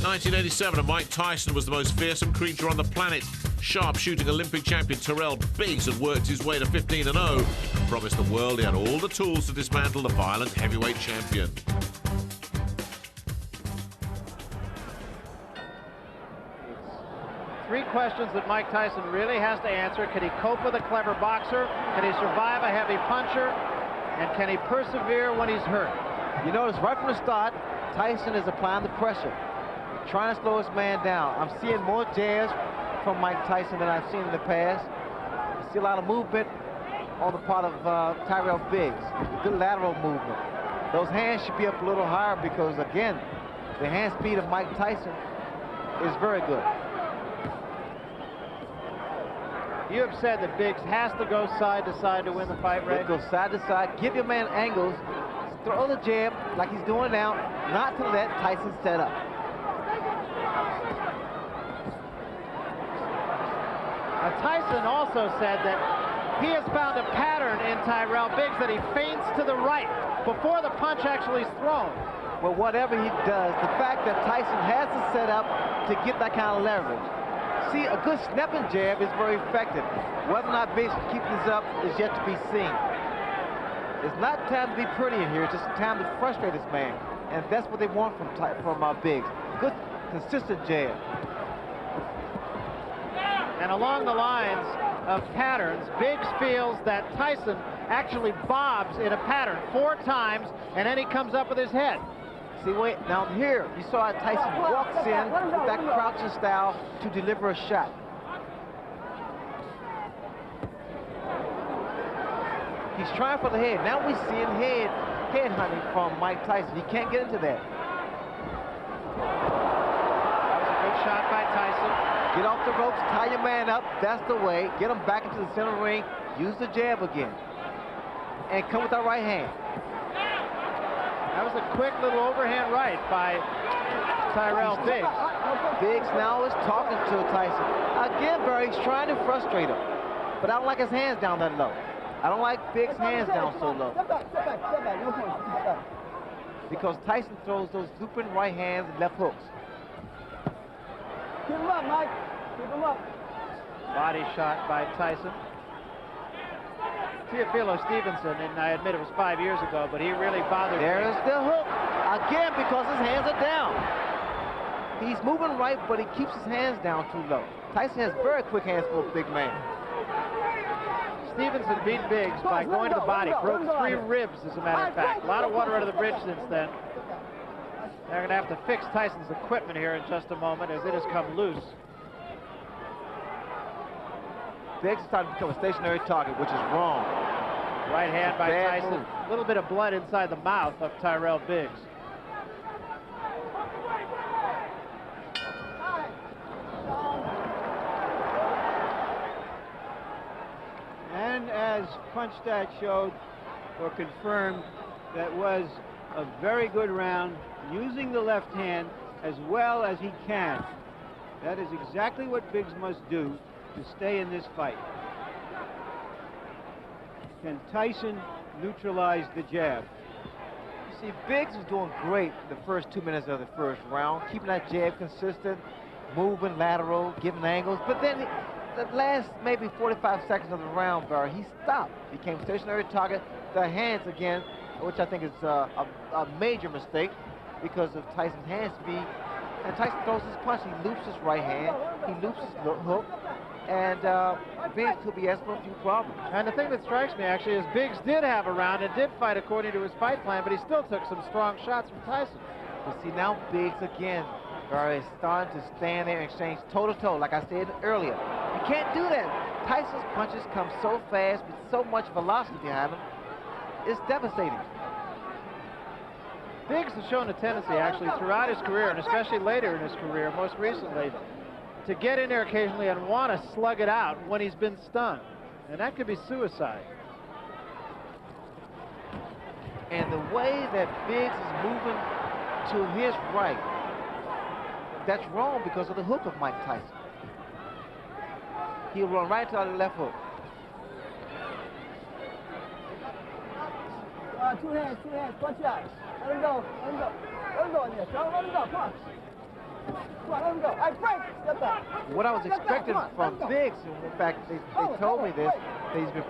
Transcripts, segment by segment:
1987, and Mike Tyson was the most fearsome creature on the planet. Sharpshooting Olympic champion Tyrell Biggs had worked his way to 15-0 and promised the world he had all the tools to dismantle the violent heavyweight champion. Three questions that Mike Tyson really has to answer. Can he cope with a clever boxer? Can he survive a heavy puncher? And can he persevere when he's hurt? You notice right from the start, Tyson is applying the pressure, trying to slow his man down. I'm seeing more jabs from Mike Tyson than I've seen in the past. I see a lot of movement on the part of Tyrell Biggs. Good lateral movement. Those hands should be up a little higher because, again, the hand speed of Mike Tyson is very good. You have said that Biggs has to go side to side to win the fight, Ray. Go side to side, give your man angles, throw the jab like he's doing now, not to let Tyson set up. Now, Tyson also said that he has found a pattern in Tyrell Biggs that he feints to the right before the punch actually is thrown. Well, whatever he does, the fact that Tyson has to set up to get that kind of leverage. See, a good snapping jab is very effective. Whether or not Biggs can keep this up is yet to be seen. It's not time to be pretty in here, it's just time to frustrate this man. And that's what they want from Biggs. Good, consistent jab. And along the lines of patterns, Biggs feels that Tyson actually bobs in a pattern 4 times, and then he comes up with his head. See, wait, now here, you saw how Tyson walks in with that crouching style to deliver a shot. He's trying for the head. Now we're seeing head hunting from Mike Tyson. He can't get into that. That was a good shot by Tyson. Get off the ropes, tie your man up. That's the way. Get him back into the center of the ring. Use the jab again. And come with that right hand. That was a quick little overhand right by Tyrell Biggs. Biggs now is talking to Tyson. Again, Barry, he's trying to frustrate him. But I don't like his hands down that low. I don't like Biggs' hands down so low. Because Tyson throws those looping right hands and left hooks. Keep him up, Mike. Keep him up. Body shot by Tyson. Teofilo Stevenson, and I admit it was 5 years ago, but he really bothered me. There's the hook. Again, because his hands are down. He's moving right, but he keeps his hands down too low. Tyson has very quick hands for a big man. Stevenson beat Biggs by going to the body, broke 3 ribs, as a matter of fact. A lot of water under the bridge since then. They're going to have to fix Tyson's equipment here in just a moment as it has come loose. Biggs is starting to become a stationary target, which is wrong. Right hand by Tyson. Move. A little bit of blood inside the mouth of Tyrell Biggs. And as punch stat showed or confirmed, that was a very good round, using the left hand as well as he can. That is exactly what Biggs must do to stay in this fight. Can Tyson neutralize the jab? You see, Biggs was doing great the first 2 minutes of the first round, keeping that jab consistent, moving lateral, giving angles, but then the last maybe 45 seconds of the round, Barry, he stopped. Became stationary target. The hands again, which I think is a major mistake because of Tyson's hand speed. And Tyson throws his punch. He loops his right hand. He loops his hook. And Biggs could be asking for a few problems. And the thing that strikes me, actually, is Biggs did have a round and did fight according to his fight plan, but he still took some strong shots from Tyson. But see, now Biggs again, Barry, is starting to stand there and exchange toe-to-toe, like I said earlier. You can't do that. Tyson's punches come so fast with so much velocity behind them. It's devastating. Biggs has shown a tendency, actually, throughout his career, and especially later in his career, most recently, to get in there occasionally and want to slug it out when he's been stunned. And that could be suicide. And the way that Biggs is moving to his right, that's wrong because of the hook of Mike Tyson. He'll run right to the left hook. Two hands, punch out. Let him go, let him go. Let him go in there, Joe, let him go, come on. What I was expecting from Biggs, in fact, they told me this, that he's been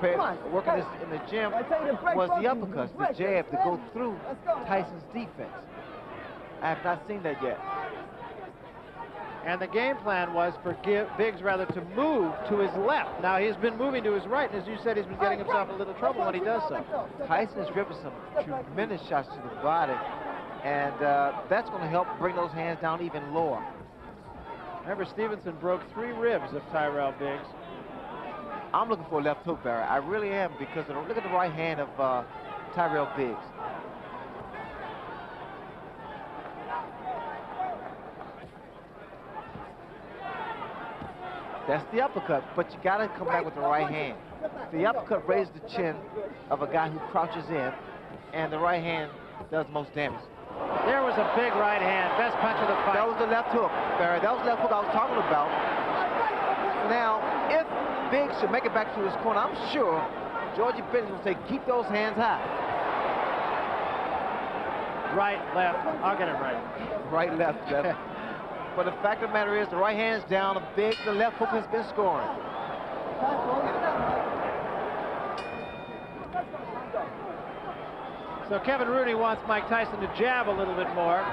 working this in the gym, was the uppercuts, the jab to go through Tyson's defense. I have not seen that yet. And the game plan was for Biggs rather to move to his left. Now he's been moving to his right, and as you said, he's been getting himself in a little trouble when he does so. Tyson is ripping some tremendous shots to the body, and that's going to help bring those hands down even lower. Remember, Stevenson broke 3 ribs of Tyrell Biggs. I'm looking for a left hook, Barry. I really am, because look at the right hand of Tyrell Biggs. That's the uppercut, but you got to come back with the right hand. The uppercut raises the chin of a guy who crouches in, and the right hand does most damage. There was a big right hand, best punch of the fight. That was the left hook, Barry. That was the left hook I was talking about. Now, if Biggs should make it back to his corner, I'm sure Georgie Bennett will say, keep those hands high. Right, left, I'll get it right. Right, left, left. But the fact of the matter is, the right hand's down, the left hook has been scoring. So Kevin Rooney wants Mike Tyson to jab a little bit more.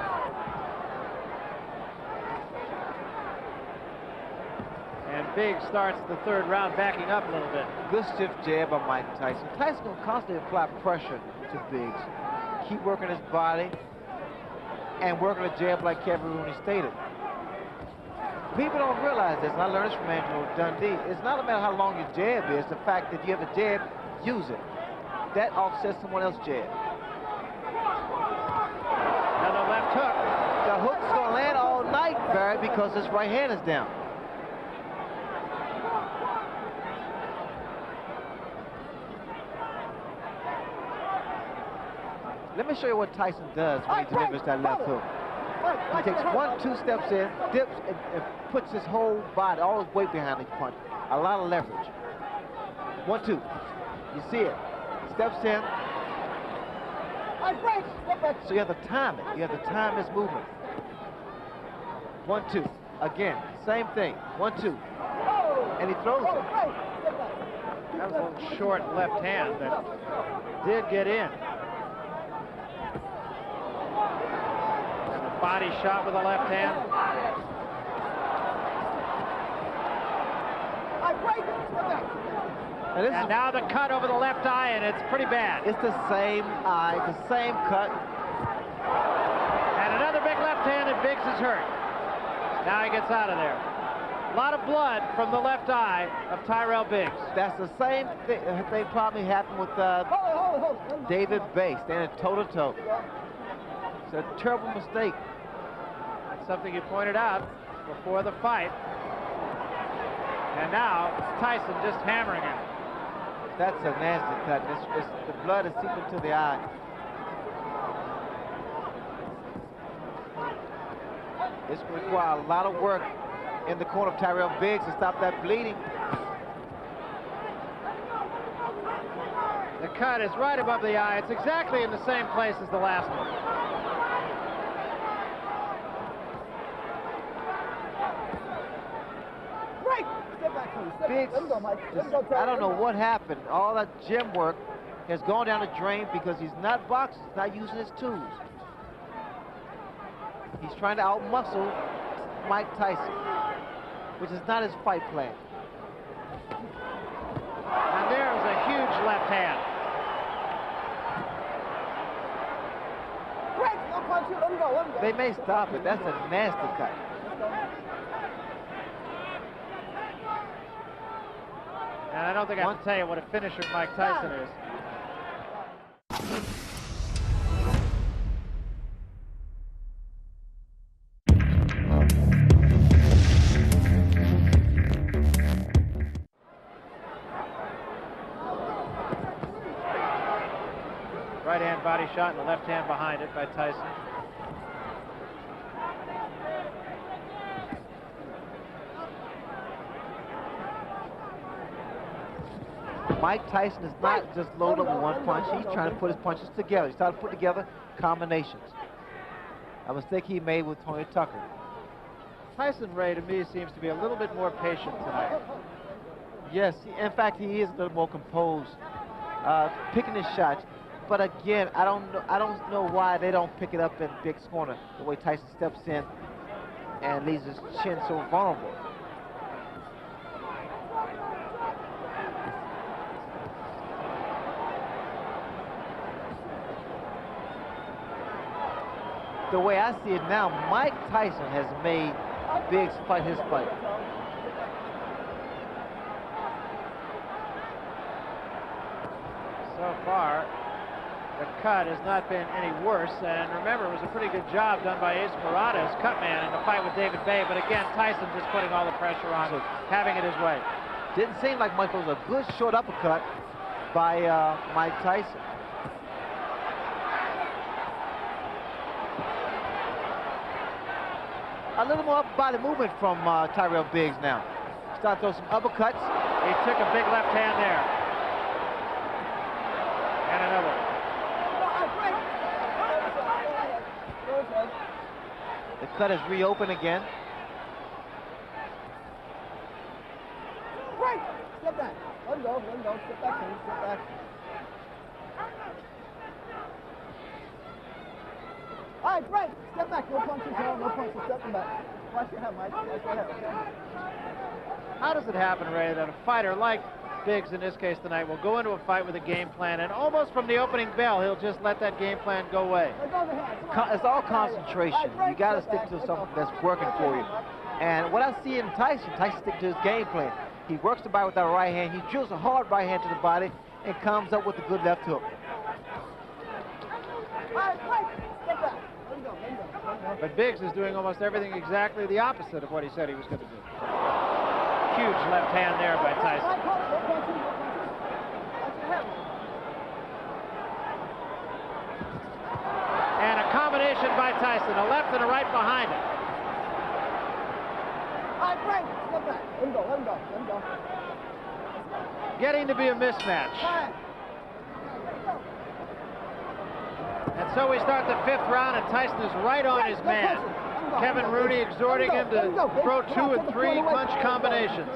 And Biggs starts the 3rd round backing up a little bit. Good stiff jab by Mike Tyson. Tyson will constantly apply pressure to Biggs. Keep working his body and working a jab like Kevin Rooney stated. People don't realize this, and I learned this from Angelo Dundee. It's not about how long your jab is, the fact that you have a jab, use it. That offsets someone else's jab. And the left hook. The hook's going to land all night, Barry, because his right hand is down. Let me show you what Tyson does when he delivers that left hook. He takes 1-2 steps in, dips, and puts his whole body, all his weight behind each punch. A lot of leverage. 1-2. You see it. Steps in. So you have to time it. You have to time his movement. 1-2. Again, same thing. 1-2. And he throws it. That was a little short left hand that did get in. Body shot with the left hand. And now the cut over the left eye, and it's pretty bad. It's the same eye, the same cut. And another big left hand, and Biggs is hurt. Now he gets out of there. A lot of blood from the left eye of Tyrell Biggs. That's the same thing probably happened with David Bay, standing toe-to-toe. It's a terrible mistake. That's something you pointed out before the fight. And now Tyson just hammering him. That's a nasty cut. The blood is seeping to the eye. It's going to require a lot of work in the corner of Tyrell Biggs to stop that bleeding. The cut is right above the eye. It's exactly in the same place as the last one. Biggs, I don't know what happened. All that gym work has gone down the drain because he's not boxing, he's not using his tools. He's trying to outmuscle Mike Tyson, which is not his fight plan. And there was a huge left hand. They may stop it. That's a nasty cut. And I don't think I have to tell you what a finisher Mike Tyson is. Right hand body shot and the left hand behind it by Tyson. Mike Tyson is not just load up with one punch. He's trying to put his punches together. He's trying to put together combinations. A mistake he made with Tony Tucker. Tyson Ray, to me, seems to be a little bit more patient tonight. Yes, in fact, he is a little more composed, picking his shots. But again, I don't know why they don't pick it up in Biggs' corner, the way Tyson steps in and leaves his chin so vulnerable. The way I see it now, Mike Tyson has made Biggs fight his fight. So far, the cut has not been any worse, and remember, it was a pretty good job done by Ace Murata's cut man in the fight with David Bay, but again, Tyson just putting all the pressure on, having it his way. Didn't seem like Mike was a good short uppercut by Mike Tyson. A little more upper body movement from Tyrell Biggs now. Start throwing some uppercuts. He took a big left hand there. And another. The cut is reopened again. Right. Step back. Let him go. Let him go. Step back. Step back. All right, Frank. Step back. No punches. No punches. Step back. Watch your head, Mike. Watch your head. Okay. How does it happen, Ray, that a fighter like Biggs in this case tonight will go into a fight with a game plan, and almost from the opening bell, he'll just let that game plan go away? It's all concentration. You got to stick to something that's working for you. And what I see in Tyson sticks to his game plan. He works the body with that right hand. He drills a hard right hand to the body and comes up with a good left hook. But Biggs is doing almost everything exactly the opposite of what he said he was going to do. Huge left hand there by Tyson. And a combination by Tyson, a left and a right behind him. Let him go, let him go, let him go. Getting to be a mismatch. And so we start the 5th round, and Tyson is right on his man. Kevin Rooney exhorting him to throw 2 and 3 punch combinations.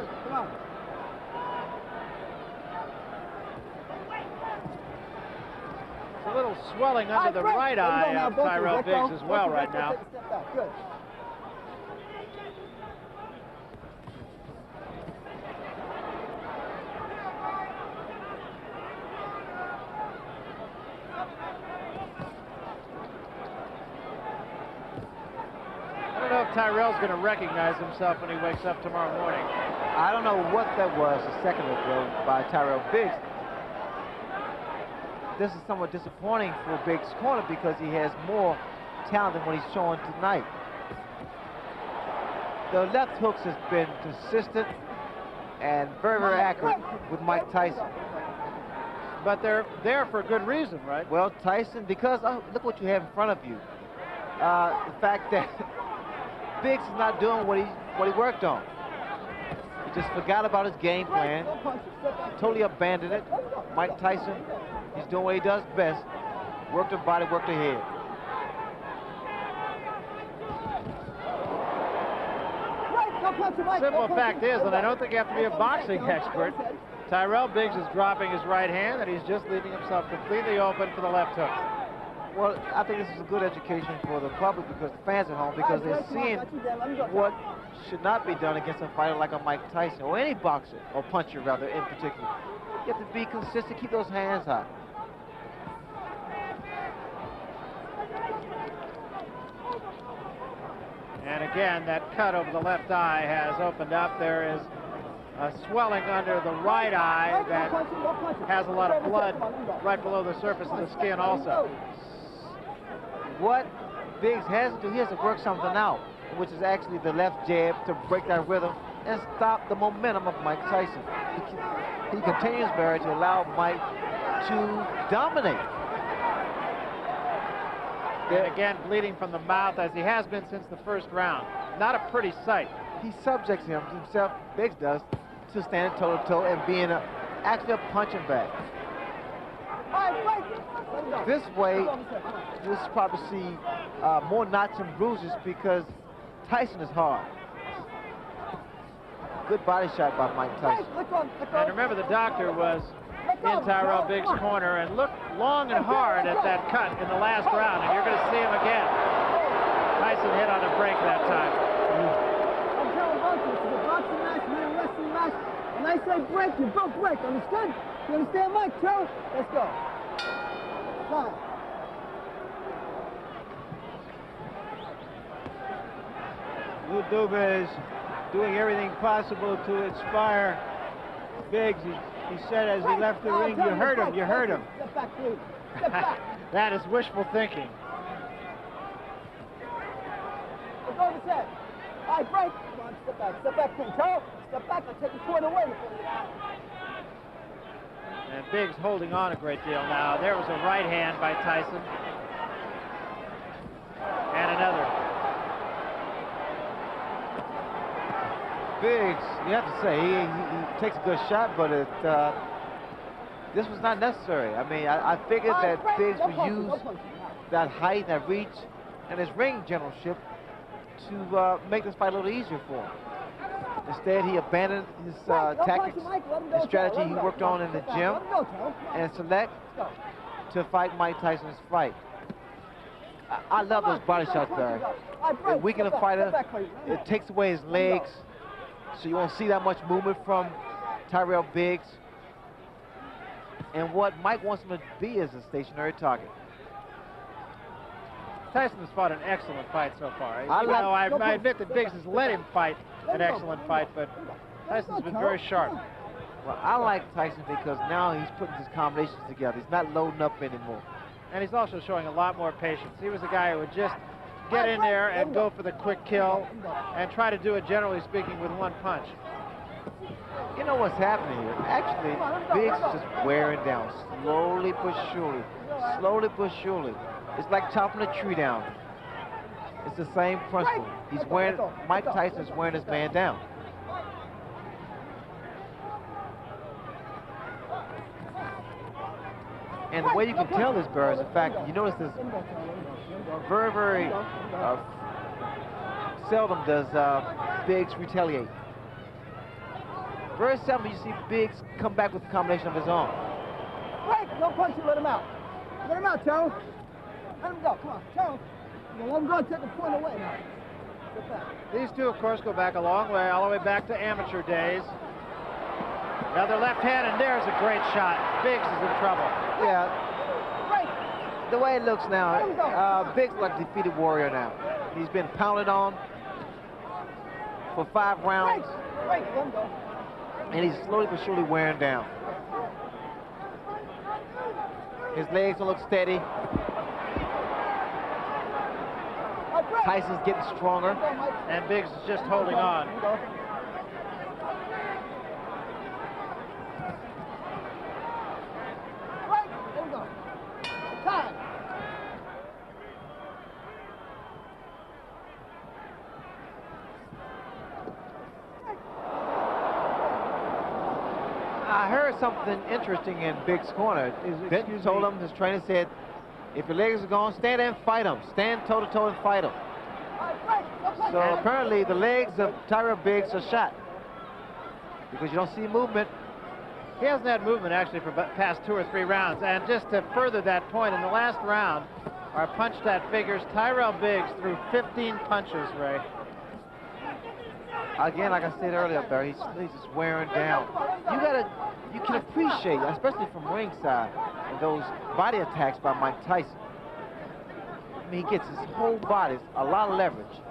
A little swelling under the right eye of Tyrell Biggs as well right now. Good. I don't know if Tyrell's going to recognize himself when he wakes up tomorrow morning. I don't know what that was a second ago by Tyrell Biggs. This is somewhat disappointing for Biggs' corner because he has more talent than what he's showing tonight. The left hooks has been consistent and very, very accurate with Mike Tyson. But they're there for good reason, right? Well, Tyson, because look what you have in front of you. The fact that Biggs is not doing what he worked on. He just forgot about his game plan, totally abandoned it. Mike Tyson, he's doing what he does best. Work the body, work the head. Simple fact is, and I don't think you have to be a boxing expert, Tyrell Biggs is dropping his right hand, and he's just leaving himself completely open for the left hook. Well, I think this is a good education for the public because the fans at home, because they're seeing what should not be done against a fighter like a Mike Tyson, or any boxer, or puncher rather, in particular. You have to be consistent, keep those hands high. And again, that cut over the left eye has opened up. There is a swelling under the right eye that has a lot of blood right below the surface of the skin also. What Biggs has to do, he has to work something out, which is actually the left jab to break that rhythm and stop the momentum of Mike Tyson. He continues, Barry, to allow Mike to dominate. And again, bleeding from the mouth as he has been since the 1st round. Not a pretty sight. He subjects himself, Biggs does, to stand toe-to-toe and being actually a punching bag. This way, you'll probably see more knots and bruises because Tyson is hard. Good body shot by Mike Tyson. And remember, the doctor was in Tyrell Biggs' corner and looked long and hard at that cut in the last round, and you're going to see him again. Tyson hit on a break that time. I'm telling boxing, it's a boxing match, not a wrestling match. When I say break, you both break, understood? You understand, Mike? Joe? Let's go. Fine. Lou Duba is doing everything possible to inspire Biggs. He said as he left the ring, you hurt him, you hurt him. Step back, please. Step back. That is wishful thinking. Let's go his head. All right, break. Come on, step back, please. Joe, step back, I'll take the point away. And Biggs holding on a great deal now. There was a right hand by Tyson. And another. Biggs, you have to say, he takes a good shot, but this was not necessary. I mean, I figured that Biggs would use that height, that reach, and his ring generalship to make this fight a little easier for him. Instead, he abandoned his tactics and strategy he worked on in the gym and select to fight Mike Tyson's fight. I love those body shots, Barry. It weakens a fighter. It takes away his legs, so you won't see that much movement from Tyrell Biggs. And what Mike wants him to be is a stationary target. Tyson has fought an excellent fight so far. I admit that Biggs has let him fight an excellent fight, but Tyson's been very sharp. Well, I like Tyson because now he's putting his combinations together. He's not loading up anymore. And he's also showing a lot more patience. He was a guy who would just get in there and go for the quick kill and try to do it, generally speaking, with one punch. You know what's happening here? Actually, Biggs is just wearing down, slowly but surely. Slowly but surely. It's like chopping a tree down. It's the same principle. He's wearing, Mike Tyson is wearing his man down. And the way you can tell this, Barry, is the fact you notice this very seldom does Biggs retaliate. Very seldom you see Biggs come back with a combination of his own. Break! Don't punch him, let him out. Let him out, Joe. Let him go, come on, Joe. Let him go and take the point away now. Get back. These two, of course, go back a long way, all the way back to amateur days. Another left hand, and there's a great shot. Biggs is in trouble. Yeah. The way it looks now, Biggs is like a defeated warrior now. He's been pounded on for 5 rounds, and he's slowly but surely wearing down. His legs don't look steady. Tyson's getting stronger. And Biggs is just holding on. I heard something interesting in Biggs' corner. Benton told him, his trainer said, if your legs are gone, stand there and fight him. Stand toe-to-toe and fight him. So apparently the legs of Tyrell Biggs are shot because you don't see movement. He hasn't had movement actually for past 2 or 3 rounds. And just to further that point, in the last round, our punch stat figures Tyrell Biggs threw 15 punches, Ray. Again, like I said earlier, Barry, he's just wearing down. You can appreciate, especially from ringside, those body attacks by Mike Tyson. I mean, he gets his whole body, a lot of leverage.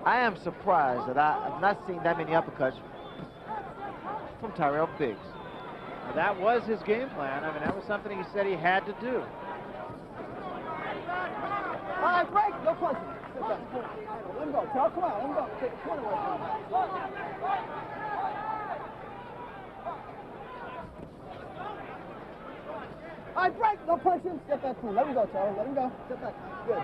I am surprised that I've not seen that many uppercuts from Tyrell Biggs. Now, that was his game plan. I mean, that was something he said he had to do. All right, break. No punching. Let him go. Tell, come on. Let him go. Take the corner away from him. All right, break. No punching. Step back, please. Let him go, Charlie. Let him go. Step back. Good.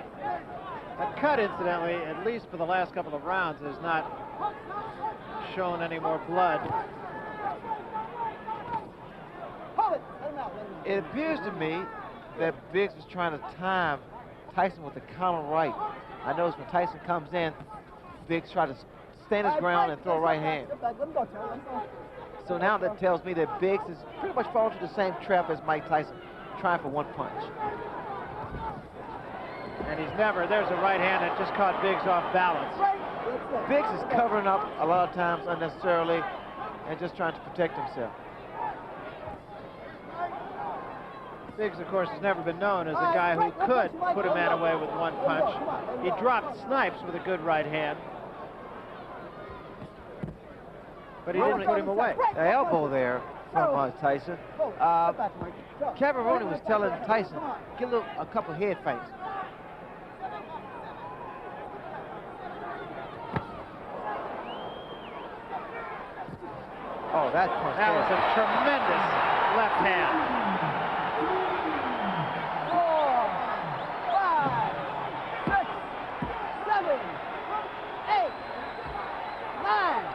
That cut, incidentally, at least for the last couple of rounds, has not shown any more blood. Hold it. Let him out. It appears to me that Biggs was trying to time Tyson with the counter right. I noticed when Tyson comes in, Biggs try to stand his ground and throw a right hand. So now that tells me that Biggs is pretty much falling to the same trap as Mike Tyson, trying for one punch. And there's a right hand that just caught Biggs off balance. Biggs is covering up a lot of times unnecessarily and just trying to protect himself. Biggs, of course, has never been known as a guy who could put a man away with one punch. He dropped Snipes with a good right hand, but he didn't put him away. The elbow there from Tyson. Kevin Rooney was telling Tyson, get a couple head fakes. Oh, that punch. That was a tremendous left hand. 4, 5, 6, 7, 8, 9.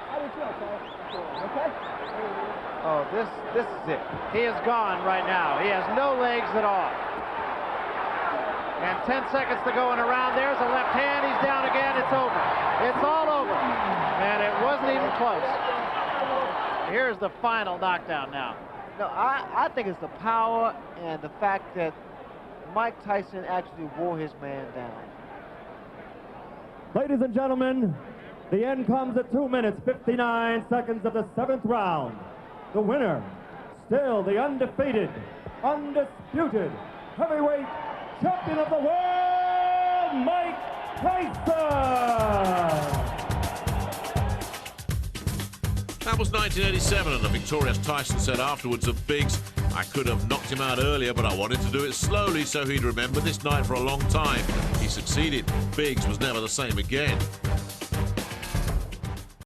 How do you feel, Tyler? Okay? Oh, this is it. He is gone right now. He has no legs at all. And 10 seconds to go in a round. There's a left hand. He's down again. It's over. It's all over. And it wasn't even close. Here's the final knockdown now. No, I think it's the power and the fact that Mike Tyson actually wore his man down. Ladies and gentlemen, the end comes at 2 minutes, 59 seconds of the 7th round. The winner, still the undefeated, undisputed heavyweight champion of the world, Mike Tyson! That was 1987, and the victorious Tyson said afterwards of Biggs, I could have knocked him out earlier, but I wanted to do it slowly so he'd remember this night for a long time. He succeeded. Biggs was never the same again.